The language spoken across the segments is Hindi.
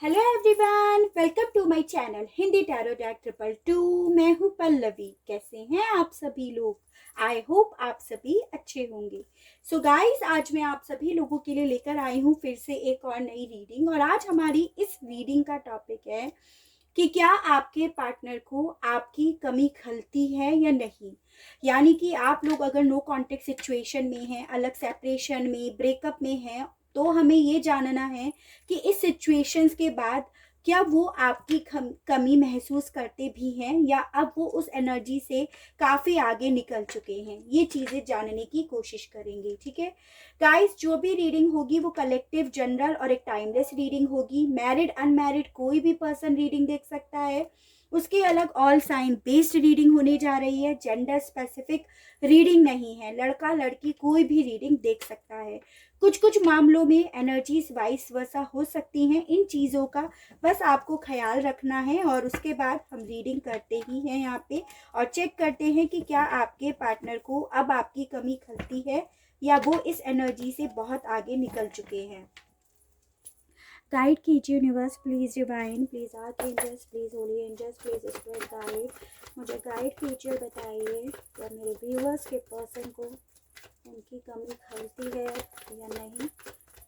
Hello everyone, welcome to my channel Hindi tarot tag 222। मैं हूँ पल्लवी। कैसे हैं आप सभी लोग? आई होप आप सभी अच्छे होंगे। सो गाइस, आज मैं आप सभी लोगों के लिए लेकर आई हूँ फिर से एक और नई रीडिंग। और आज हमारी इस रीडिंग का टॉपिक है कि क्या आपके पार्टनर को आपकी कमी खलती है या नहीं। यानी कि आप लोग अगर नो कॉन्टेक्ट सिचुएशन में हैं, अलग सेपरेशन में, ब्रेकअप में हैं, तो हमें ये जानना है कि इस सिचुएशंस के बाद क्या वो आपकी कमी महसूस करते भी हैं या अब वो उस एनर्जी से काफ़ी आगे निकल चुके हैं। ये चीज़ें जानने की कोशिश करेंगे। ठीक है गाइस, जो भी रीडिंग होगी वो कलेक्टिव, जनरल और एक टाइमलेस रीडिंग होगी। मैरिड अनमैरिड कोई भी पर्सन रीडिंग देख सकता है। उसके अलग ऑल साइन बेस्ड रीडिंग होने जा रही है। जेंडर स्पेसिफिक रीडिंग नहीं है, लड़का लड़की कोई भी रीडिंग देख सकता है। कुछ कुछ मामलों में एनर्जीज वाइस वर्सा हो सकती हैं। इन चीज़ों का बस आपको ख्याल रखना है और उसके बाद हम रीडिंग करते ही हैं यहाँ पे और चेक करते हैं कि क्या आपके पार्टनर को अब आपकी कमी खलती है या वो इस एनर्जी से बहुत आगे निकल चुके हैं। गाइड कीजिए universe, please divine, please archangels, please holy angels, please spirit guide. मुझे गाइड कीजिए, बताइए क्या मेरे व्यूअर्स के पर्सन को उनकी कमी खलती है या नहीं।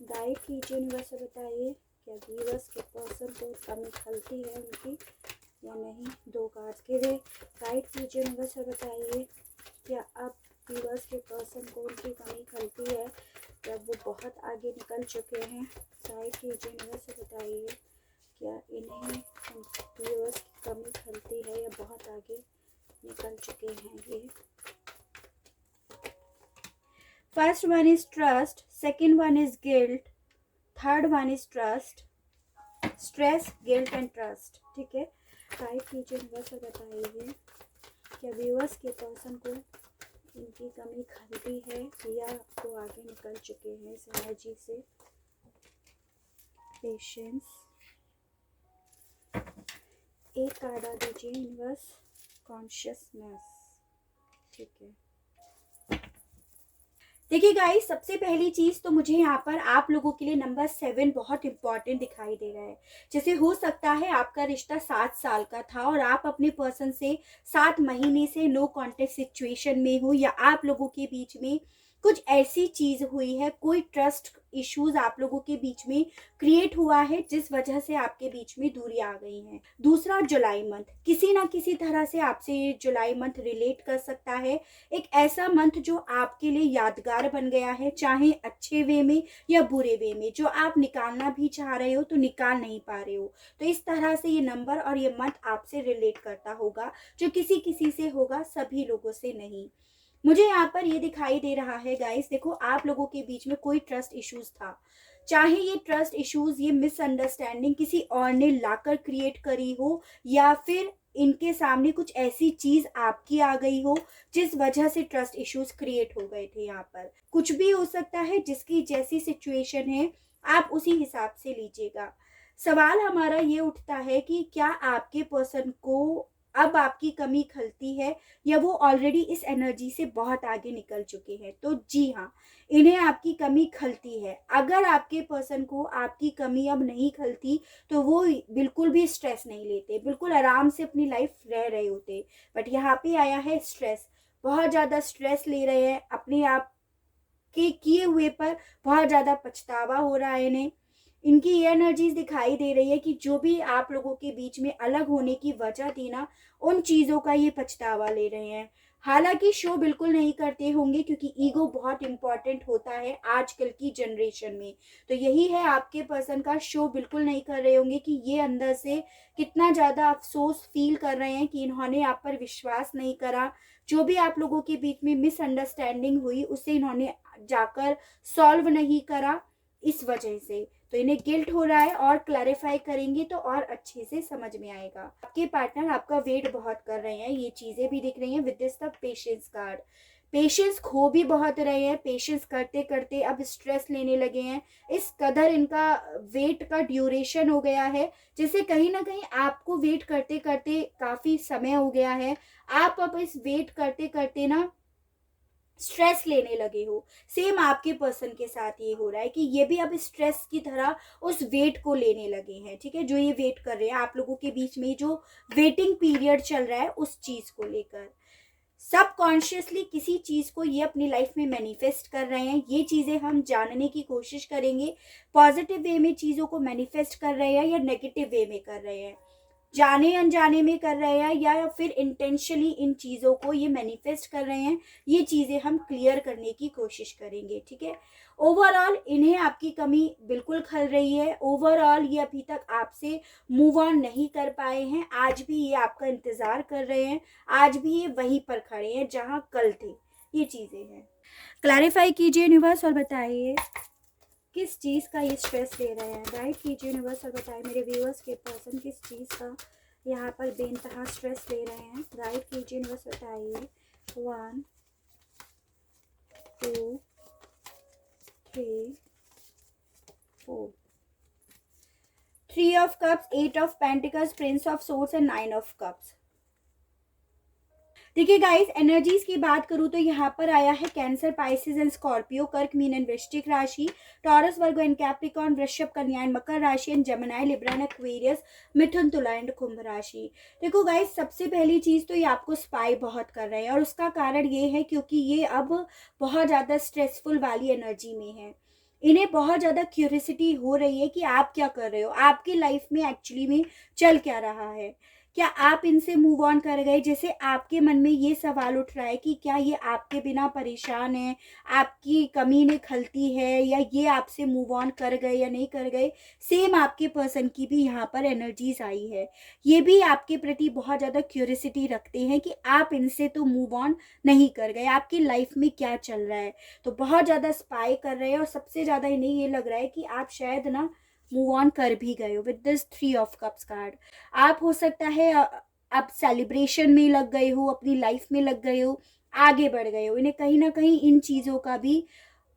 गाइड कीजिए यूनिवर्स, बताइए क्या व्यूअर्स के पर्सन को कमी खलती है उनकी या नहीं। दो कार्ड्स के लिए गाइड कीजिए यूनिवर्स, बताइए क्या अब व्यूअर्स के पर्सन को उनकी कमी खलती है, जब वो बहुत आगे निकल चुके हैं। गाइड कीजिए यूनिवर्स, बताइए क्या इन्हें व्यूअर्स की कमी खलती है या बहुत आगे निकल चुके हैं ये। First one is trust, second one is guilt, third one is trust, stress, guilt and trust. ठीक है, गाइड कीजिए यूनिवर्स, बताइए क्या व्यूअर्स के पर्सन को इनकी कमी खलती है या वो आगे निकल चुके हैं इस एनर्जी से। पेशेंस, एक कार्ड आ दीजिए यूनिवर्स, कॉन्शियसनेस। ठीक है, देखिए गाइस, सबसे पहली चीज तो मुझे यहाँ पर आप लोगों के लिए नंबर 7 बहुत इंपॉर्टेंट दिखाई दे रहा है। जैसे हो सकता है आपका रिश्ता 7 साल का था और आप अपने पर्सन से 7 महीने से नो कॉन्टेक्ट सिचुएशन में हो, या आप लोगों के बीच में कुछ ऐसी चीज हुई है, कोई ट्रस्ट इश्यूज आप लोगों के बीच में क्रिएट हुआ है जिस वजह से आपके बीच में दूरी आ गई है। दूसरा, जुलाई मंथ, किसी ना किसी तरह से आपसे ये जुलाई मंथ रिलेट कर सकता है। एक ऐसा मंथ जो आपके लिए यादगार बन गया है, चाहे अच्छे वे में या बुरे वे में, जो आप निकालना भी चाह रहे हो तो निकाल नहीं पा रहे हो। तो इस तरह से ये नंबर और ये मंथ आपसे रिलेट करता होगा, जो किसी किसी से होगा, सभी लोगों से नहीं। मुझे यहाँ पर ये दिखाई दे रहा है गाइस, देखो आप लोगों के बीच में कोई ट्रस्ट इश्यूज था। चाहे ये ट्रस्ट इश्यूज, ये मिसअंडरस्टैंडिंग किसी और ने लाकर क्रिएट करी हो, या फिर इनके सामने कुछ ऐसी चीज आपकी आ गई हो जिस वजह से ट्रस्ट इश्यूज क्रिएट हो गए थे। यहाँ पर कुछ भी हो सकता है, जिसकी जैसी सिचुएशन है आप उसी हिसाब से लीजिएगा। सवाल हमारा ये उठता है कि क्या आपके पर्सन को अब आपकी कमी खलती है या वो ऑलरेडी इस एनर्जी से बहुत आगे निकल चुके हैं। तो जी हाँ, इन्हें आपकी कमी खलती है। अगर आपके पर्सन को आपकी कमी अब नहीं खलती तो वो बिल्कुल भी स्ट्रेस नहीं लेते, बिल्कुल आराम से अपनी लाइफ रह रहे होते। बट यहाँ पे आया है स्ट्रेस, बहुत ज़्यादा स्ट्रेस ले रहे हैं, अपने आप के किए हुए पर बहुत ज़्यादा पछतावा हो रहा है इन्हें। इनकी ये एनर्जीज दिखाई दे रही है कि जो भी आप लोगों के बीच में अलग होने की वजह थी ना, उन चीज़ों का ये पछतावा ले रहे हैं। हालांकि शो बिल्कुल नहीं करते होंगे, क्योंकि ईगो बहुत इंपॉर्टेंट होता है आजकल की जनरेशन में। तो यही है, आपके पर्सन का शो बिल्कुल नहीं कर रहे होंगे कि ये अंदर से कितना ज़्यादा अफसोस फील कर रहे हैं कि इन्होंने आप पर विश्वास नहीं करा। जो भी आप लोगों के बीच में मिसअंडरस्टैंडिंग हुई उसे इन्होंने जाकर सॉल्व नहीं करा, इस वजह से तो इन्हें गिल्ट हो रहा है। और क्लैरिफाई करेंगे तो और अच्छे से समझ में आएगा। आपके पार्टनर आपका वेट बहुत कर रहे हैं, ये चीजें भी दिख रही हैं with this the patience card. Patience खो भी बहुत रहे हैं, पेशेंस करते करते अब स्ट्रेस लेने लगे हैं। इस कदर इनका वेट का ड्यूरेशन हो गया है, जैसे कहीं ना कहीं आपको वेट करते करते काफी समय हो गया है। आप अब इस वेट करते करते ना स्ट्रेस लेने लगे हो। सेम आपके पर्सन के साथ ये हो रहा है कि ये भी अब स्ट्रेस की तरह उस वेट को लेने लगे हैं, ठीक है, जो ये वेट कर रहे हैं आप लोगों के बीच में जो वेटिंग पीरियड चल रहा है उस चीज को लेकर। सबकॉन्शियसली किसी चीज को ये अपनी लाइफ में मैनिफेस्ट कर रहे हैं। ये चीजें हम जानने की कोशिश करेंगे, पॉजिटिव वे में चीजों को मैनिफेस्ट कर रहे हैं या नेगेटिव वे में कर रहे हैं, जाने अनजाने में कर रहे हैं या फिर इंटेंशनली इन चीज़ों को ये मैनिफेस्ट कर रहे हैं। ये चीज़ें हम क्लियर करने की कोशिश करेंगे, ठीक है। ओवरऑल इन्हें आपकी कमी बिल्कुल खल रही है। ओवरऑल ये अभी तक आपसे मूव ऑन नहीं कर पाए हैं। आज भी ये आपका इंतज़ार कर रहे हैं, आज भी ये वहीं पर खड़े हैं जहाँ कल थे। ये चीज़ें हैं। क्लैरिफाई कीजिए यूनिवर्स और बताइए किस चीज़ का ये स्ट्रेस ले रहे हैं। गाइड कीजिए यूनिवर्स और बताइए मेरे व्यूअर्स के पर्सन किस चीज़ का यहाँ पर बेइंतहा स्ट्रेस ले रहे हैं। गाइड कीजिए यूनिवर्स, बताइए 1 2 3 4। 3 of cups, 8 of pentacles, Prince of swords and 9 of cups. देखिए गाइस, एनर्जीज की बात करूँ तो यहाँ पर आया है कैंसर, पाइसिस एंड स्कॉर्पियो, कर्क, मीन एंड वृश्चिक राशि, टॉरस, वर्गो एंड कैप्रिकॉर्न, वृषभ, कन्या एंड मकर राशि and Gemini, Libra and Aquarius, Mithun, Tula and कुंभ राशि। देखो गाइस, सबसे पहली चीज तो ये आपको स्पाई बहुत कर रहे हैं और उसका कारण ये है क्योंकि ये अब बहुत ज्यादा स्ट्रेसफुल वाली एनर्जी में है। इन्हें बहुत ज़्यादा क्यूरियोसिटी हो रही है कि आप क्या कर रहे हो, आपकी लाइफ में एक्चुअली में चल क्या रहा है। क्या आप इनसे मूव ऑन कर गए? जैसे आपके मन में ये सवाल उठ रहा है कि क्या ये आपके बिना परेशान है, आपकी कमी ने खलती है, या ये आपसे मूव ऑन कर गए या नहीं कर गए। सेम आपके पर्सन की भी यहाँ पर एनर्जीज आई है। ये भी आपके प्रति बहुत ज़्यादा क्यूरियोसिटी रखते हैं कि आप इनसे तो मूव ऑन नहीं कर गए, आपकी लाइफ में क्या चल रहा है। तो बहुत ज़्यादा स्पाई कर रहे हैं और सबसे ज़्यादा इन्हें ये लग रहा है कि आप शायद ना मूव ऑन कर भी गए हो with this 3 of cups card. आप हो सकता है आप सेलिब्रेशन में लग गए हो, अपनी लाइफ में लग गए हो, आगे बढ़ गए हो। इन्हें कहीं ना कहीं इन चीज़ों का भी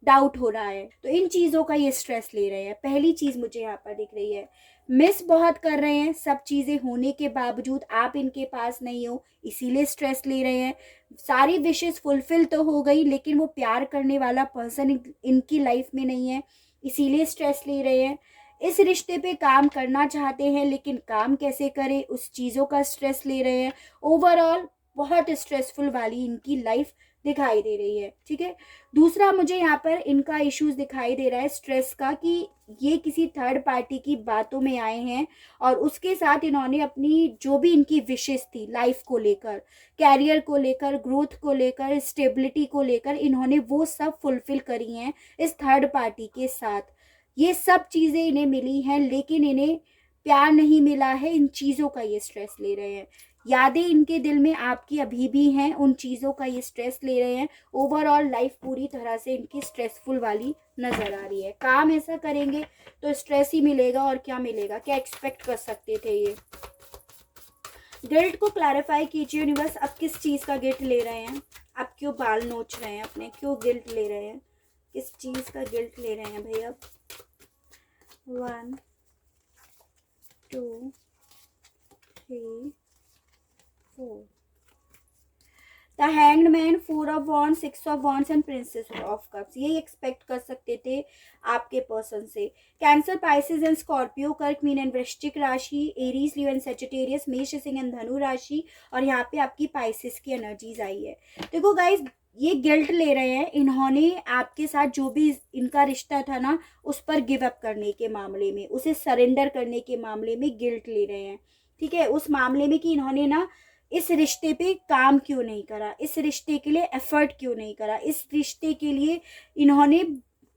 डाउट हो रहा है, तो इन चीज़ों का ये स्ट्रेस ले रहे हैं। पहली चीज़ मुझे यहाँ पर दिख रही है, मिस बहुत कर रहे हैं। सब चीज़ें होने के बावजूद आप इनके पास नहीं हो, इसीलिए स्ट्रेस ले रहे हैं। सारी विशेष फुलफिल तो हो गई, लेकिन वो प्यार करने वाला पर्सन इनकी लाइफ में नहीं है, इसीलिए स्ट्रेस ले रहे हैं। इस रिश्ते पे काम करना चाहते हैं, लेकिन काम कैसे करें उस चीज़ों का स्ट्रेस ले रहे हैं। ओवरऑल बहुत स्ट्रेसफुल वाली इनकी लाइफ दिखाई दे रही है, ठीक है। दूसरा मुझे यहाँ पर इनका इश्यूज दिखाई दे रहा है स्ट्रेस का, कि ये किसी थर्ड पार्टी की बातों में आए हैं और उसके साथ इन्होंने अपनी जो भी इनकी विशेष थी लाइफ को लेकर, कैरियर को लेकर, ग्रोथ को लेकर, स्टेबिलिटी को लेकर, इन्होंने वो सब फुलफिल करी हैं इस थर्ड पार्टी के साथ। ये सब चीज़ें इन्हें मिली हैं, लेकिन इन्हें प्यार नहीं मिला है। इन चीज़ों का ये स्ट्रेस ले रहे हैं। यादें इनके दिल में आपकी अभी भी हैं, उन चीज़ों का ये स्ट्रेस ले रहे हैं। ओवरऑल लाइफ पूरी तरह से इनकी स्ट्रेसफुल वाली नज़र आ रही है। काम ऐसा करेंगे तो स्ट्रेस ही मिलेगा, और क्या मिलेगा, क्या एक्सपेक्ट कर सकते थे ये। गिल्ट को क्लैरिफाई कीजिए यूनिवर्स, अब किस चीज़ का गिल्ट ले रहे हैं, अब क्यों बाल नोच रहे हैं अपने, क्यों गिल्ट ले रहे हैं, किस चीज़ का गिल्ट ले रहे हैं भैया। 1 2 3 4। The hanged man, 4 of wands, 6 of wands and princess of cups. यही एक्सपेक्ट कर सकते थे आपके पर्सन से। कैंसर, पाइसिस एंड स्कॉर्पियो, कर्क, मीन एंड वृश्चिक राशि, एरीज, लियो एंड सेजिटेरियस, मेष, सिंह एंड धनु राशि, और यहाँ पे आपकी पाइसिस की एनर्जीज आई है। देखो गाइस, ये गिल्ट ले रहे हैं, इन्होंने आपके साथ जो भी इनका रिश्ता था ना, उस पर गिव अप करने के मामले में, उसे सरेंडर करने के मामले में गिल्ट ले रहे हैं, ठीक है। उस मामले में कि इन्होंने ना इस रिश्ते पे काम क्यों नहीं करा, इस रिश्ते के लिए एफर्ट क्यों नहीं करा, इस रिश्ते के लिए इन्होंने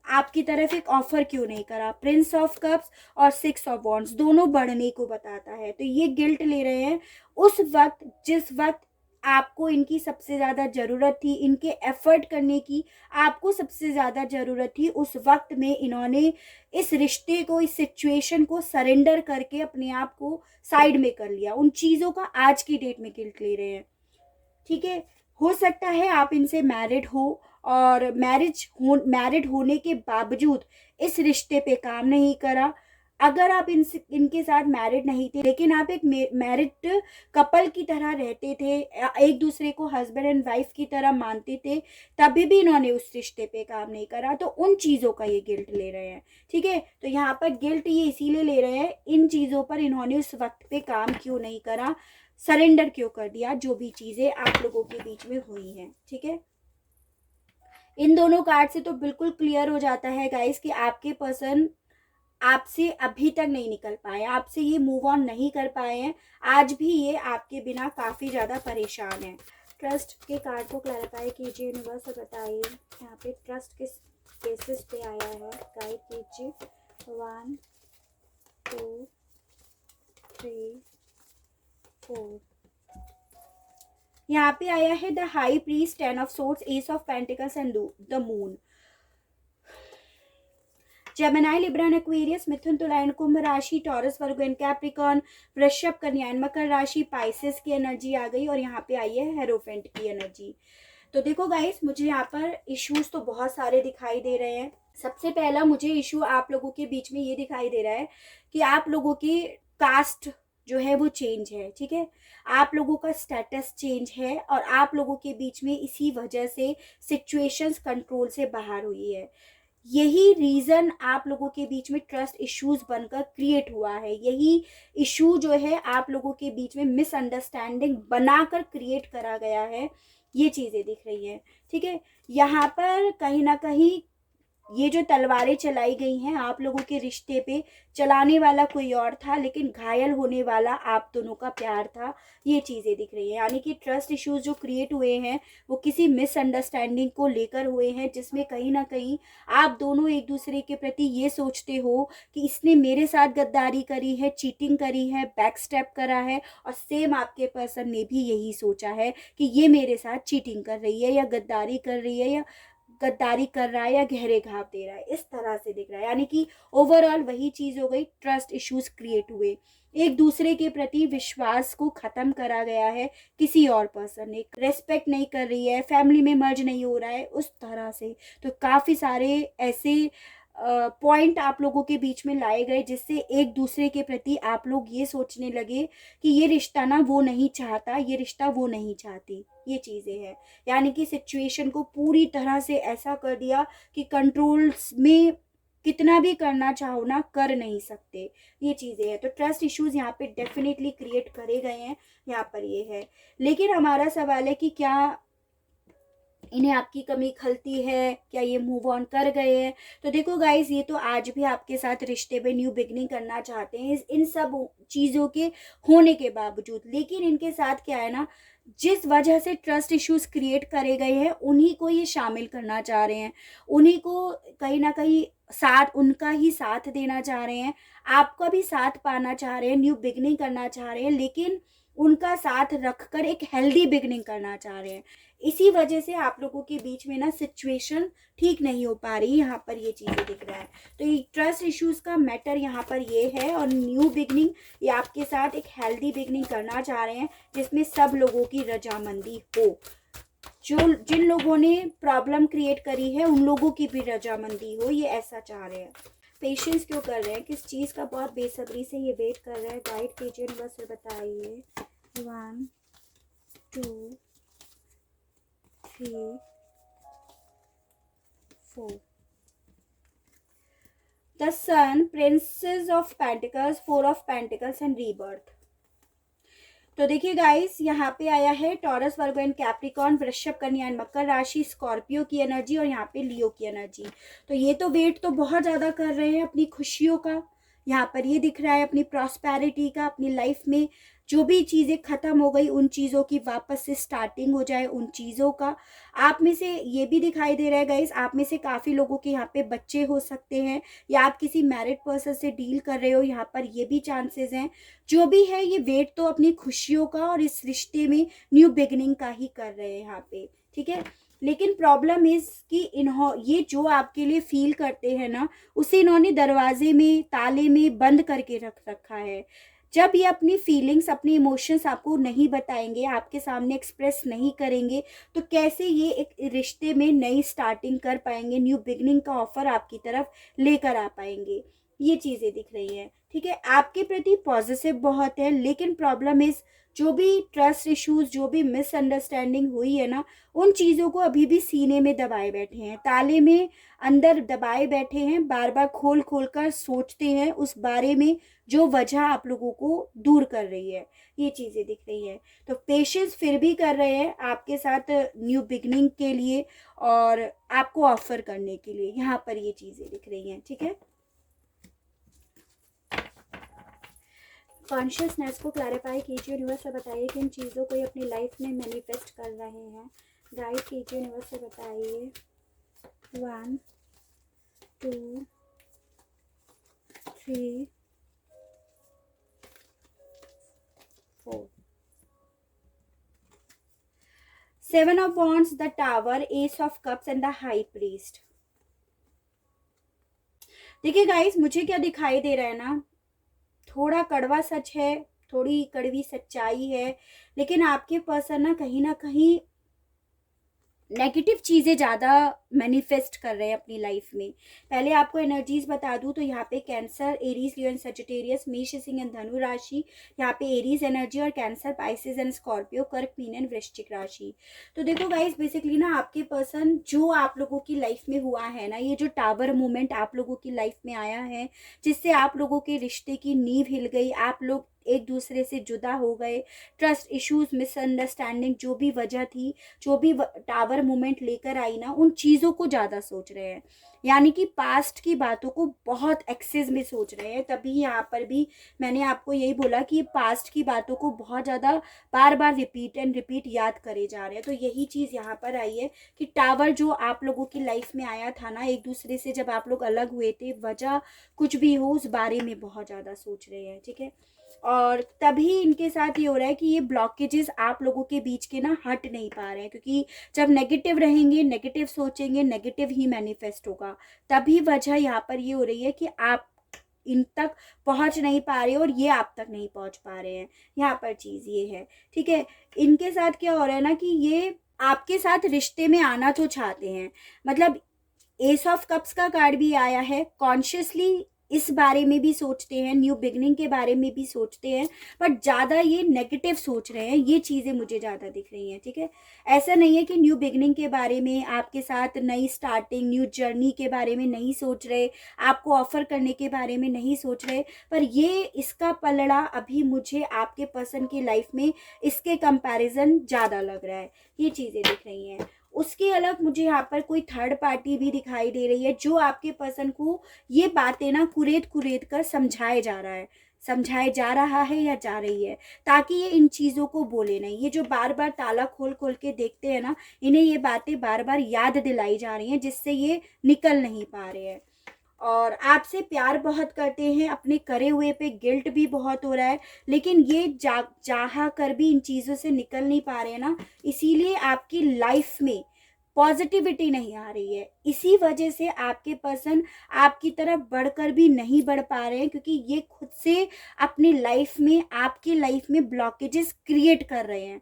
आपकी तरफ एक ऑफर क्यों नहीं करा। प्रिंस ऑफ कप्स और 6 ऑफ वॉन्ड्स दोनों बढ़ने को बताता है। तो ये गिल्ट ले रहे हैं उस वक्त जिस वक्त आपको इनकी सबसे ज़्यादा ज़रूरत थी, इनके एफर्ट करने की आपको सबसे ज़्यादा ज़रूरत थी। उस वक्त में इन्होंने इस रिश्ते को, इस सिचुएशन को सरेंडर करके अपने आप को साइड में कर लिया। उन चीज़ों का आज की डेट में गिल्ट ले रहे हैं, ठीक है। हो सकता है आप इनसे मैरिड हो और मैरिड होने के बावजूद इस रिश्ते पे काम नहीं करा, अगर आप इनके साथ मैरिड नहीं थे, लेकिन आप एक मैरिड कपल की तरह रहते थे, एक दूसरे को हस्बैंड एंड वाइफ की तरह मानते थे, तभी भी इन्होंने उस रिश्ते पे काम नहीं करा, तो उन चीज़ों का ये गिल्ट ले रहे हैं। ठीक है, तो यहाँ पर गिल्ट ये इसीलिए ले रहे हैं, इन चीज़ों पर इन्होंने उस वक्त पे काम क्यों नहीं करा, सरेंडर क्यों कर दिया, जो भी चीज़ें आप लोगों के बीच में हुई हैं। ठीक है, इन दोनों कार्ड से तो बिल्कुल क्लियर हो जाता है गाइस कि आपके पर्सन आपसे अभी तक नहीं निकल पाए, आपसे ये मूव ऑन नहीं कर पाए हैं, आज भी ये आपके बिना काफ़ी ज़्यादा परेशान हैं। ट्रस्ट के कार्ड को क्लैरिफाई कीजिए यूनिवर्स, और बताइए यहाँ पे ट्रस्ट किस बेसिस पे आया है, गाइड कीजिए। 1 2 3 4 यहाँ पे आया है the high priest, 10 of swords, ace of pentacles and the moon. Gemini, Libra and Aquarius, Mithun, Tula and कुंभ राशि, टॉरस, वर्गो एंड कैप्रिकॉर्न, वृषभ, कन्या एंड मकर राशि, पाइसेस की एनर्जी आ गई, और यहाँ पे आई है हेरोफेंट की एनर्जी। तो देखो गाइस, मुझे यहाँ पर इश्यूज तो बहुत सारे दिखाई दे रहे हैं। सबसे पहला मुझे इशू आप लोगों के बीच में ये दिखाई दे रहा है कि आप लोगों की कास्ट जो है वो चेंज है। ठीक है, आप लोगों का स्टेटस चेंज है, और आप लोगों के बीच में इसी वजह से सिचुएशंस कंट्रोल से बाहर हुई है। यही रीज़न आप लोगों के बीच में ट्रस्ट इश्यूज बनकर क्रिएट हुआ है। यही इशू जो है आप लोगों के बीच में मिसअंडरस्टैंडिंग बनाकर क्रिएट करा गया है, ये चीज़ें दिख रही हैं। ठीक है, यहाँ पर कहीं ना कहीं ये जो तलवारें चलाई गई हैं आप लोगों के रिश्ते पे, चलाने वाला कोई और था, लेकिन घायल होने वाला आप दोनों का प्यार था, ये चीज़ें दिख रही हैं। यानी कि ट्रस्ट इश्यूज जो क्रिएट हुए हैं वो किसी मिसअंडरस्टैंडिंग को लेकर हुए हैं, जिसमें कहीं ना कहीं आप दोनों एक दूसरे के प्रति ये सोचते हो कि इसने मेरे साथ गद्दारी करी है, चीटिंग करी है, बैक स्टेप करा है, और सेम आपके पर्सन ने भी यही सोचा है कि ये मेरे साथ चीटिंग कर रही है, या गद्दारी कर रही है, या गद्दारी कर रहा है, या गहरे घाव दे रहा है, इस तरह से दिख रहा है। यानी कि ओवरऑल वही चीज़ हो गई, ट्रस्ट इश्यूज क्रिएट हुए, एक दूसरे के प्रति विश्वास को खत्म करा गया है, किसी और पर्सन ने रेस्पेक्ट नहीं कर रही है, फैमिली में मर्ज नहीं हो रहा है, उस तरह से। तो काफ़ी सारे ऐसे पॉइंट आप लोगों के बीच में लाए गए, जिससे एक दूसरे के प्रति आप लोग ये सोचने लगे कि ये रिश्ता ना वो नहीं चाहता, ये रिश्ता वो नहीं चाहती, ये चीज़ें हैं। यानी कि सिचुएशन को पूरी तरह से ऐसा कर दिया कि कंट्रोल्स में कितना भी करना चाहो ना, कर नहीं सकते, ये चीज़ें हैं। तो ट्रस्ट इश्यूज यहाँ पे डेफिनेटली क्रिएट करे गए हैं, यहाँ पर ये है। लेकिन हमारा सवाल है कि क्या इन्हें आपकी कमी खलती है, क्या ये मूव ऑन कर गए हैं? तो देखो गाइस, ये तो आज भी आपके साथ रिश्ते में न्यू बिगनिंग करना चाहते हैं, इन सब चीज़ों के होने के बावजूद। लेकिन इनके साथ क्या है ना, जिस वजह से ट्रस्ट इश्यूज क्रिएट करे गए हैं उन्हीं को ये शामिल करना चाह रहे हैं, उन्हीं को कहीं ना कहीं साथ, उनका ही साथ देना चाह रहे हैं, आपका भी साथ पाना चाह रहे हैं, न्यू बिगनिंग करना चाह रहे हैं, लेकिन उनका साथ रखकर एक हेल्दी बिगनिंग करना चाह रहे हैं। इसी वजह से आप लोगों के बीच में ना सिचुएशन ठीक नहीं हो पा रही, यहाँ पर ये चीज़ें दिख रहा है। तो ये ट्रस्ट इश्यूज का मैटर यहाँ पर ये है, और न्यू बिगनिंग ये आपके साथ एक हेल्दी बिगनिंग करना चाह रहे हैं, जिसमें सब लोगों की रजामंदी हो। जो जिन लोगों ने प्रॉब्लम क्रिएट करी है उन लोगों की भी रजामंदी हो, ये ऐसा चाह रहे हैं। पेशेंस क्यों कर रहे हैं, किस चीज़ का बहुत बेसब्री से ये वेट कर रहे हैं, गाइड कीजिए, बस बताइए। 1 2 3 4 the sun, princess of pentacles, 4 of pentacles and rebirth. तो देखिए गाइस, यहाँ पे आया है टॉरस, वर्गो एंड कैप्रिकॉर्न, वृषभ, कन्या एंड मकर राशि, स्कॉर्पियो की एनर्जी, और यहाँ पे लियो की एनर्जी। तो ये तो वेट तो बहुत ज़्यादा कर रहे हैं अपनी खुशियों का, यहाँ पर ये दिख रहा है अपनी प्रॉस्पेरिटी का, अपनी लाइफ में जो भी चीज़ें ख़त्म हो गई उन चीज़ों की वापस से स्टार्टिंग हो जाए, उन चीज़ों का। आप में से ये भी दिखाई दे रहा है गाइस, आप में से काफ़ी लोगों के यहाँ पे बच्चे हो सकते हैं, या आप किसी मैरिड पर्सन से डील कर रहे हो, यहाँ पर ये भी चांसेस हैं। जो भी है, ये वेट तो अपनी खुशियों का और इस रिश्ते में न्यू बिगनिंग का ही कर रहे हैं यहाँ पे। ठीक है, लेकिन प्रॉब्लम इज कि ये जो आपके लिए फील करते हैं ना, उसे इन्होंने दरवाजे में, ताले में बंद करके रख रखा है। जब ये अपनी फीलिंग्स, अपने इमोशंस आपको नहीं बताएंगे, आपके सामने एक्सप्रेस नहीं करेंगे, तो कैसे ये एक रिश्ते में नई स्टार्टिंग कर पाएंगे, न्यू बिगनिंग का ऑफर आपकी तरफ लेकर आ पाएंगे। ये चीज़ें दिख रही हैं, ठीक है। आपके प्रति पॉजिटिव बहुत है, लेकिन प्रॉब्लम इस जो भी ट्रस्ट इश्यूज, जो भी मिसअंडरस्टैंडिंग हुई है ना, उन चीज़ों को अभी भी सीने में दबाए बैठे हैं, ताले में अंदर दबाए बैठे हैं, बार बार खोल खोल कर सोचते हैं उस बारे में जो वजह आप लोगों को दूर कर रही है। ये चीज़ें दिख रही है। तो पेशेंस फिर भी कर रहे हैं आपके साथ न्यू बिगनिंग के लिए और आपको ऑफर करने के लिए, यहाँ पर ये चीज़ें दिख रही हैं, ठीक है। कॉन्शियसनेस को क्लैरिफाई कीजिए यूनिवर्स से, बताइए कि इन चीज़ों को ये अपनी लाइफ में मैनिफेस्ट कर रहे हैं। गाइड कीजिए यूनिवर्स से, बताइए 1 2 3 4 7 of Wands, the Tower, Ace of Cups and the High Priest। देखिए गाइस, मुझे क्या दिखाई दे रहा है ना, थोड़ा कड़वा सच है, थोड़ी कड़वी सच्चाई है, लेकिन आपके पर्सन ना कहीं नेगेटिव चीज़ें ज़्यादा मैनिफेस्ट कर रहे हैं अपनी लाइफ में। पहले आपको एनर्जीज बता दूं तो यहाँ पे cancer, Aries, Leo and Sagittarius, मेष, सिंह एंड धनु राशि, यहाँ पे एरीज एनर्जी, और कैंसर, पाइसेस एंड स्कॉर्पियो, कर्क, मीन एंड वृश्चिक राशि। तो देखो गाइस, बेसिकली ना आपके पर्सन जो आप लोगों की लाइफ में हुआ है ना, ये जो टावर मूवमेंट आप लोगों की लाइफ में आया है, जिससे आप लोगों के रिश्ते की नींव हिल गई, आप लोग एक दूसरे से जुदा हो गए, ट्रस्ट इश्यूज, मिसअंडरस्टैंडिंग, जो भी वजह थी, जो भी टावर मूवमेंट लेकर आई ना, उन चीज़ों को ज़्यादा सोच रहे हैं, यानी कि पास्ट की बातों को बहुत एक्सेस में सोच रहे हैं। तभी यहाँ पर भी मैंने आपको यही बोला कि पास्ट की बातों को बहुत ज़्यादा बार बार रिपीट एंड रिपीट याद करे जा रहे हैं। तो यही चीज़ यहाँ पर आई है कि टावर जो आप लोगों की लाइफ में आया था ना, एक दूसरे से जब आप लोग अलग हुए थे, वजह कुछ भी हो उस बारे में बहुत ज़्यादा सोच रहे हैं, ठीक है। और तभी इनके साथ ये हो रहा है कि ये ब्लॉकेजेस आप लोगों के बीच के ना हट नहीं पा रहे हैं, क्योंकि जब नेगेटिव रहेंगे, नेगेटिव सोचेंगे, नेगेटिव ही मैनिफेस्ट होगा। तभी वजह यहाँ पर ये हो रही है कि आप इन तक पहुंच नहीं पा रहे और ये आप तक नहीं पहुंच पा रहे हैं। यहाँ पर चीज़ ये है, ठीक है। इनके साथ क्या हो रहा है ना कि ये आपके साथ रिश्ते में आना तो चाहते हैं, मतलब एस ऑफ कप्स का कार्ड भी आया है, कॉन्शियसली इस बारे में भी सोचते हैं, न्यू बिगनिंग के बारे में भी सोचते हैं, बट ज़्यादा ये नेगेटिव सोच रहे हैं। ये चीज़ें मुझे ज़्यादा दिख रही हैं, ठीक है। ऐसा नहीं है कि न्यू बिगनिंग के बारे में, आपके साथ नई स्टार्टिंग, न्यू जर्नी के बारे में नहीं सोच रहे, आपको ऑफर करने के बारे में नहीं सोच रहे, पर ये इसका पलड़ा अभी मुझे आपके पर्सन की लाइफ में इसके कंपैरिजन ज़्यादा लग रहा है। ये चीज़ें दिख रही हैं। उसके अलग मुझे यहाँ पर कोई थर्ड पार्टी भी दिखाई दे रही है, जो आपके पर्सन को ये बातें ना कुरेद कुरेद कर समझाया जा रहा है या जा रही है, ताकि ये इन चीज़ों को बोले नहीं। ये जो बार बार ताला खोल खोल के देखते हैं ना, इन्हें ये बातें बार बार याद दिलाई जा रही हैं, जिससे ये निकल नहीं पा रहे हैं। और आपसे प्यार बहुत करते हैं, अपने करे हुए पे गिल्ट भी बहुत हो रहा है, लेकिन ये चाह कर भी इन चीज़ों से निकल नहीं पा रहे हैं ना, इसीलिए आपकी लाइफ में पॉजिटिविटी नहीं आ रही है। इसी वजह से आपके पर्सन आपकी तरफ बढ़कर भी नहीं बढ़ पा रहे हैं, क्योंकि ये खुद से अपनी लाइफ में, आपकी लाइफ में ब्लॉकेजेस क्रिएट कर रहे हैं।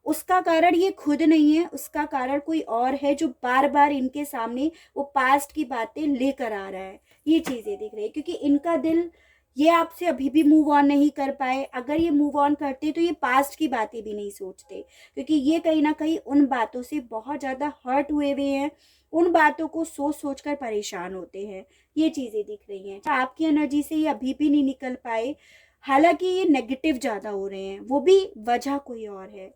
उसका कारण ये खुद नहीं है, उसका कारण कोई और है, जो बार बार इनके सामने वो पास्ट की बातें लेकर आ रहा है। ये चीज़ें दिख रही है, क्योंकि इनका दिल, ये आपसे अभी भी मूव ऑन नहीं कर पाए। अगर ये मूव ऑन करते तो ये पास्ट की बातें भी नहीं सोचते, क्योंकि ये कहीं ना कहीं उन बातों से बहुत ज़्यादा हर्ट हुए हुए हैं, उन बातों को सोच सोच कर परेशान होते हैं। ये चीज़ें दिख रही हैं। आपकी एनर्जी से ये अभी भी नहीं निकल पाए, हालांकि ये नेगेटिव ज़्यादा हो रहे हैं, वो भी वजह कोई और है।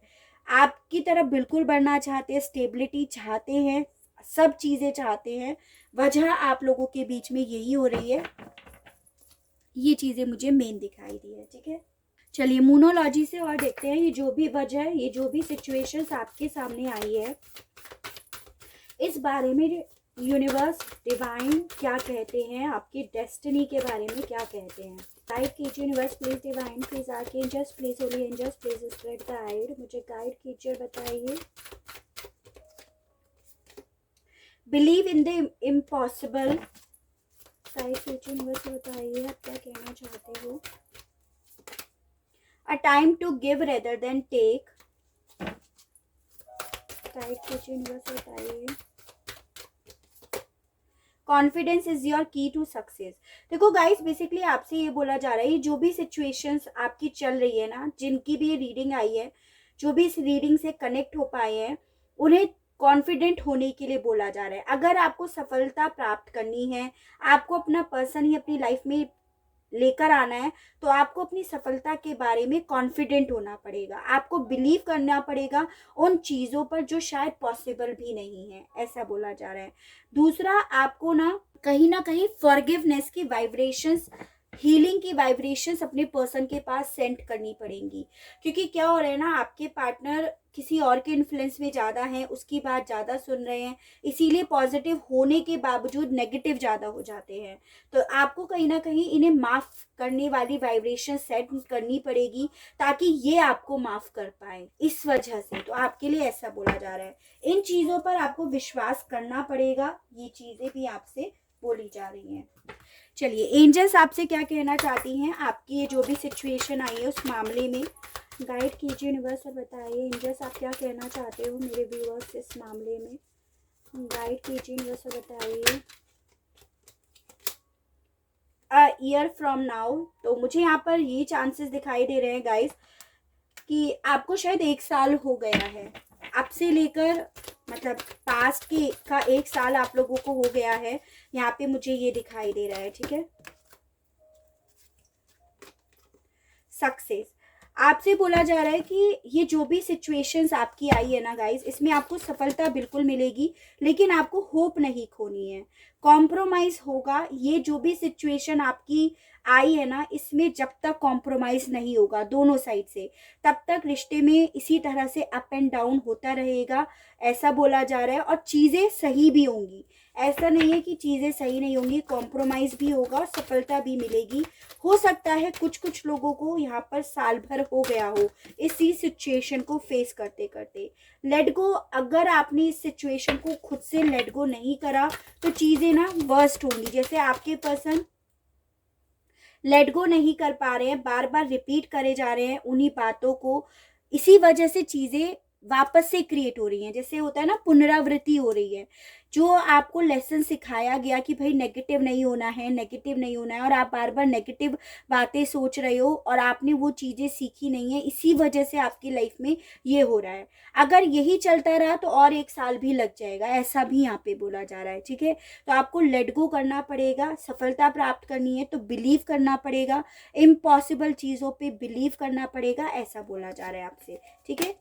आपकी तरफ बिल्कुल बढ़ना चाहते हैं, स्टेबिलिटी चाहते हैं, सब चीज़ें चाहते हैं, वजह आप लोगों के बीच में यही हो रही है। ये चीज़ें मुझे मेन दिखाई दी है, ठीक है। चलिए मूनोलॉजी से और देखते हैं, ये जो भी वजह है, ये जो भी सिचुएशंस आपके सामने आई है, इस बारे में यूनिवर्स, डिवाइन क्या कहते हैं, आपकी डेस्टिनी के बारे में क्या कहते हैं। गाइड कीजिए universe please, divine please, archangels please, holy angels please spread guide, मुझे गाइड कीजिए, बताइए। Believe in the impossible, guide कीजिए यूनिवर्स, बताइए आप क्या कहना चाहते हो। A time to give rather than take, guide कीजिए यूनिवर्स, बताइए। Confidence is your key to success. देखो गाइस, बेसिकली आपसे ये बोला जा रहा है, ये जो भी सिचुएशंस आपकी चल रही है ना, जिनकी भी ये रीडिंग आई है, जो भी इस रीडिंग से कनेक्ट हो पाए हैं, उन्हें कॉन्फिडेंट होने के लिए बोला जा रहा है। अगर आपको सफलता प्राप्त करनी है, आपको अपना पर्सन ही अपनी लाइफ में लेकर आना है, तो आपको अपनी सफलता के बारे में कॉन्फिडेंट होना पड़ेगा। आपको बिलीव करना पड़ेगा उन चीज़ों पर जो शायद पॉसिबल भी नहीं है, ऐसा बोला जा रहा है। दूसरा, आपको ना कहीं फॉरगिवनेस की वाइब्रेशंस, हीलिंग की वाइब्रेशंस अपने पर्सन के पास सेंड करनी पड़ेंगी। क्योंकि क्या हो रहा है ना, आपके पार्टनर किसी और के इन्फ्लुएंस में ज़्यादा हैं, उसकी बात ज़्यादा सुन रहे हैं, इसीलिए पॉजिटिव होने के बावजूद नेगेटिव ज़्यादा हो जाते हैं। तो आपको कहीं ना कहीं इन्हें माफ़ करने वाली वाइब्रेशन सेट करनी पड़ेगी, ताकि ये आपको माफ़ कर पाए। इस वजह से तो आपके लिए ऐसा बोला जा रहा है। इन चीज़ों पर आपको विश्वास करना पड़ेगा, ये चीज़ें भी आपसे बोली जा रही हैं। चलिए, एंजल्स आपसे क्या कहना चाहती हैं, आपकी ये जो भी सिचुएशन आई है उस मामले में गाइड कीजिए यूनिवर्स और बताइए एंजल्स आप क्या कहना चाहते हो मेरे व्यूअर्स इस मामले में। गाइड कीजिए यूनिवर्स और बताइए। अ ईयर फ्रॉम नाउ, तो मुझे यहाँ पर ये चांसेस दिखाई दे रहे हैं गाइस कि आपको शायद 1 साल हो गया है, अब से लेकर मतलब पास्ट के का 1 साल आप लोगों को हो गया है, यहाँ पे मुझे ये दिखाई दे रहा है। ठीक है, सक्सेस आपसे बोला जा रहा है कि ये जो भी सिचुएशंस आपकी आई है ना गाइस, इसमें आपको सफलता बिल्कुल मिलेगी, लेकिन आपको होप नहीं खोनी है। कॉम्प्रोमाइज होगा, ये जो भी सिचुएशन आपकी आई है ना, इसमें जब तक कॉम्प्रोमाइज नहीं होगा दोनों साइड से, तब तक रिश्ते में इसी तरह से अप एंड डाउन होता रहेगा, ऐसा बोला जा रहा है। और चीज़ें सही भी होंगी, ऐसा नहीं है कि चीज़ें सही नहीं होंगी, कॉम्प्रोमाइज़ भी होगा, सफलता भी मिलेगी। हो सकता है कुछ कुछ लोगों को यहाँ पर साल भर हो गया हो इसी सिचुएशन को फेस करते करते। लेट गो, अगर आपने इस सिचुएशन को खुद से लेट गो नहीं करा तो चीज़ें ना वर्स्ट होंगी। जैसे आपके पर्सन लेट गो नहीं कर पा रहे हैं, बार बार रिपीट करे जा रहे हैं उन्हीं बातों को, इसी वजह से चीज़ें वापस से क्रिएट हो रही हैं। जैसे होता है ना, पुनरावृत्ति हो रही है। जो आपको लेसन सिखाया गया कि भाई नेगेटिव नहीं होना है, नेगेटिव नहीं होना है, और आप बार बार नेगेटिव बातें सोच रहे हो और आपने वो चीज़ें सीखी नहीं है, इसी वजह से आपकी लाइफ में ये हो रहा है। अगर यही चलता रहा तो और 1 साल भी लग जाएगा, ऐसा भी यहाँ पे बोला जा रहा है। ठीक है, तो आपको लेट गो करना पड़ेगा, सफलता प्राप्त करनी है तो बिलीव करना पड़ेगा, इम्पॉसिबल चीज़ों पे बिलीव करना पड़ेगा, ऐसा बोला जा रहा है आपसे। ठीक है,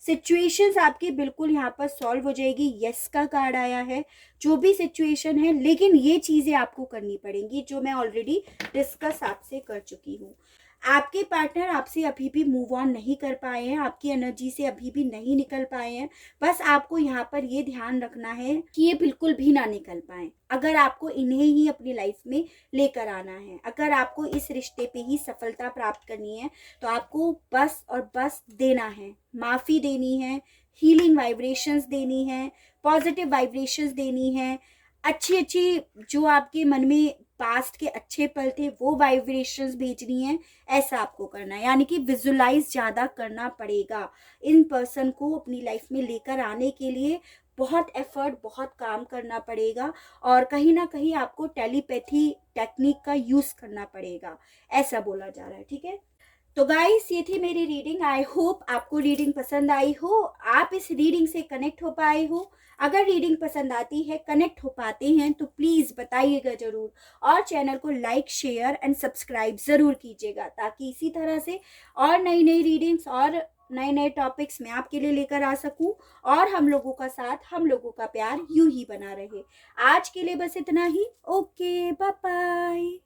सिचुएशंस आपकी बिल्कुल यहाँ पर सॉल्व हो जाएगी। यस का कार्ड आया है, जो भी सिचुएशन है, लेकिन ये चीज़ें आपको करनी पड़ेंगी जो मैं ऑलरेडी डिस्कस आपसे कर चुकी हूँ। आपके पार्टनर आपसे अभी भी मूव ऑन नहीं कर पाए हैं, आपकी एनर्जी से अभी भी नहीं निकल पाए हैं। बस आपको यहाँ पर ये ध्यान रखना है कि ये बिल्कुल भी ना निकल पाए। अगर आपको इन्हें ही अपनी लाइफ में लेकर आना है, अगर आपको इस रिश्ते पे ही सफलता प्राप्त करनी है, तो आपको बस और बस देना है, माफ़ी देनी है, हीलिंग वाइब्रेशंस देनी है, पॉजिटिव वाइब्रेशंस देनी है, अच्छी अच्छी जो आपके मन में पास्ट के अच्छे पल थे वो वाइब्रेशंस भेजनी है, ऐसा आपको करना है। यानी कि विजुलाइज ज़्यादा करना पड़ेगा इन पर्सन को अपनी लाइफ में लेकर आने के लिए। बहुत एफर्ट, बहुत काम करना पड़ेगा, और कहीं ना कहीं आपको टेलीपैथी टेक्निक का यूज़ करना पड़ेगा, ऐसा बोला जा रहा है। ठीक है, तो गाइस ये थी मेरी रीडिंग। आई होप आपको रीडिंग पसंद आई हो, आप इस रीडिंग से कनेक्ट हो पाए हो। अगर रीडिंग पसंद आती है, कनेक्ट हो पाते हैं, तो प्लीज़ बताइएगा ज़रूर, और चैनल को लाइक, शेयर एंड सब्सक्राइब ज़रूर कीजिएगा, ताकि इसी तरह से और नई नई रीडिंग्स और नए नए टॉपिक्स मैं आपके लिए लेकर आ सकूं, और हम लोगों का साथ, हम लोगों का प्यार यूं ही बना रहे। आज के लिए बस इतना ही। Okay, bye bye.